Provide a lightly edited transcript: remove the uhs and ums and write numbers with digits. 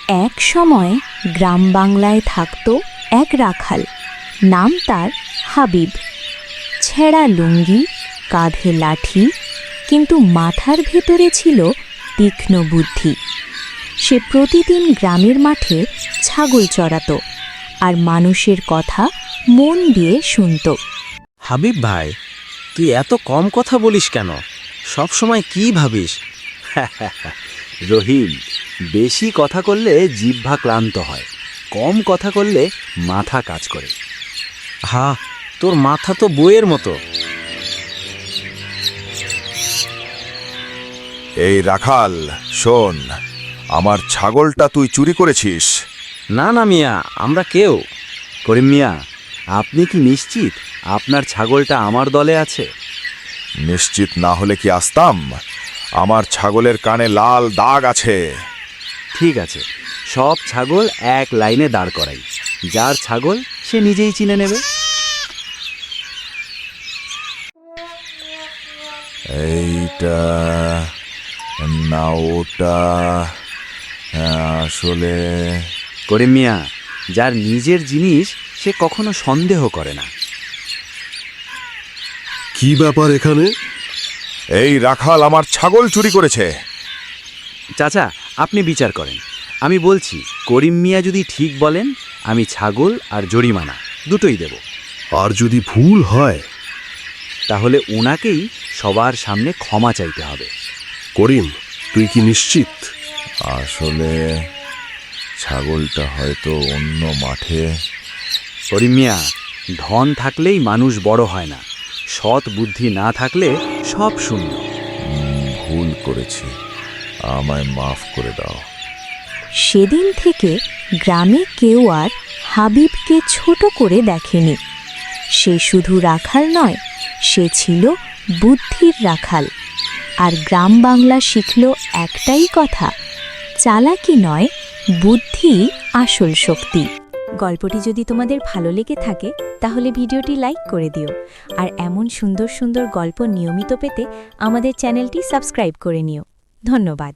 এক সময় গ্রাম বাংলায় থাকত এক রাখাল, নাম তার হাবিব। ছেঁড়া লুঙ্গি, কাঁধে লাঠি, কিন্তু মাথার ভেতরে ছিল তীক্ষ্ণ বুদ্ধি। সে প্রতিদিন গ্রামের মাঠে ছাগল চড়াত আর মানুষের কথা মন দিয়ে শুনত। হাবিব ভাই, তুই এত কম কথা বলিস কেন? সব সময় কি ভাবিস? রহিম, বেশি কথা করলে জিহ্বা ক্লান্ত হয়, কম কথা করলে মাথা কাজ করে। হা, তোর মাথা তো বইয়ের মতো। এই রাখাল, শোন, আমার ছাগলটা তুই চুরি করেছিস। না না মিয়া, আমরা কেউ। করিম মিয়া, আপনি কি নিশ্চিত আপনার ছাগলটা আমার দলে আছে? নিশ্চিত না হলে কি আসতাম? আমার ছাগলের কানে লাল দাগ আছে। ঠিক আছে, সব ছাগল এক লাইনে দাঁড় করাই। যার ছাগল সে নিজেই চিনে নেবে। এইটা না ওটা, আসলে করিম মিয়া, যার নিজের জিনিস সে কখনো সন্দেহ করে না। কি ব্যাপার এখানে? এই রাখাল আমার ছাগল চুরি করেছে। চাচা, আপনি বিচার করেন। আমি বলছি, করিম মিয়া যদি ঠিক বলেন, আমি ছাগল আর জরিমানা দুটোই দেব। আর যদি ভুল হয়? তাহলে ওনাকেই সবার সামনে ক্ষমা চাইতে হবে। করিম, তুই কি নিশ্চিত? আসলে ছাগলটা হয়তো অন্য মাঠে। করিম মিয়া, ধন থাকলেই মানুষ বড় হয় না, সৎ বুদ্ধি না থাকলে সব শূন্য। ভুল করেছি, আমায় মাফ করে দাও। সেদিন থেকে গ্রামে কেউ আর হাবিবকে ছোট করে দেখেনি। সে শুধু রাখাল নয়, সে ছিল বুদ্ধির রাখাল। আর গ্রাম বাংলা শিখল একটাই কথা, চালাকি নয়, বুদ্ধি আসল শক্তি। গল্পটি যদি তোমাদের ভালো লেগে থাকে তাহলে ভিডিওটি লাইক করে দিও। আর এমন সুন্দর সুন্দর গল্প নিয়মিত পেতে আমাদের চ্যানেলটি সাবস্ক্রাইব করে নিও। ধন্যবাদ।